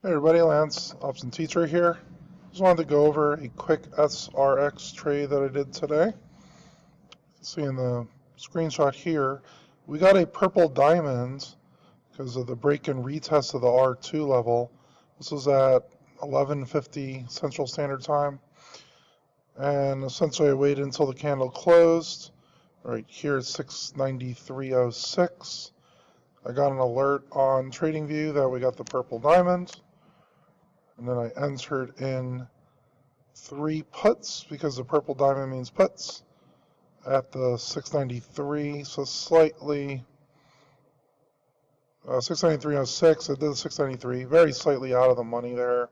Hey everybody, Lance, option teacher here. Just wanted to go over a quick SRX trade that I did today. See in the screenshot here, we got a purple diamond because of the break and retest of the R2 level. This was at 11:50 Central Standard Time. And essentially I waited until the candle closed. Right here at 693.06. I got an alert on TradingView that we got the purple diamond. And then I entered in 3 puts because the purple diamond means puts at the 693, so slightly 693.06. I did the 693, very slightly out of the money there.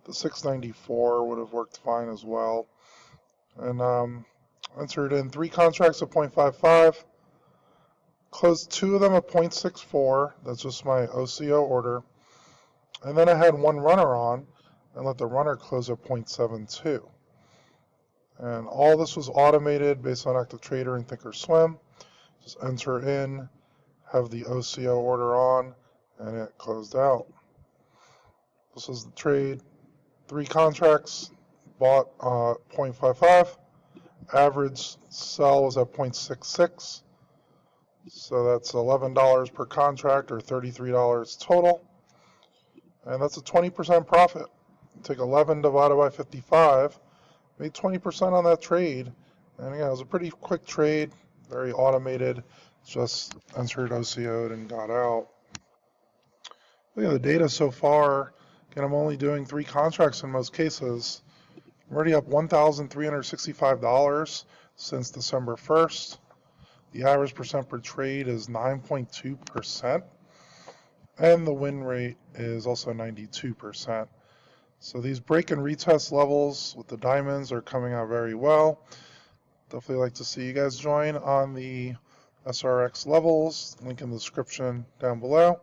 The 694 would have worked fine as well. And entered in 3 contracts at 0.55, closed 2 of them at 0.64. That's just my OCO order. And then I had 1 runner on and let the runner close at 0.72. And all this was automated based on Active Trader and Thinkorswim. Just enter in, have the OCO order on, and it closed out. This was the trade. 3 contracts, bought 0.55. Average sell was at 0.66. So that's $11 per contract, or $33 total. And that's a 20% profit. Take 11 divided by 55, made 20% on that trade. And again, it was a pretty quick trade, very automated, just entered OCO'd and got out. Look at the data so far. Again, I'm only doing 3 contracts in most cases. I'm already up $1,365 since December 1st. The average percent per trade is 9.2%. And the win rate is also 92%. So these break and retest levels with the diamonds are coming out very well. Definitely like to see you guys join on the SRX levels. Link in the description down below.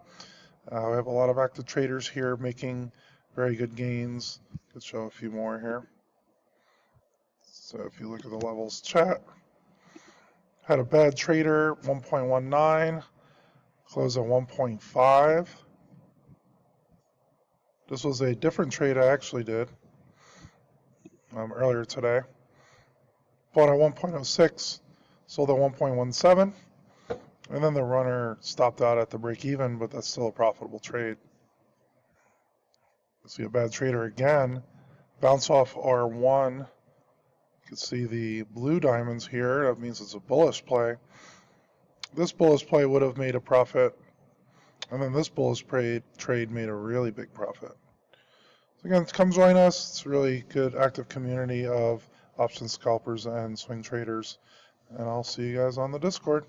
We have a lot of active traders here making very good gains. Could show a few more here. So if you look at the levels chat, had a bad trader, 1.19, closed at 1.5. This was a different trade I actually did earlier today. Bought at 1.06, sold at 1.17, and then the runner stopped out at the break even, but that's still a profitable trade. See a bad trader again, bounce off R1. You can see the blue diamonds here. That means it's a bullish play. This bullish play would have made a profit. And then this bullish trade made a really big profit. So again, come join us. It's a really good active community of option scalpers and swing traders. And I'll see you guys on the Discord.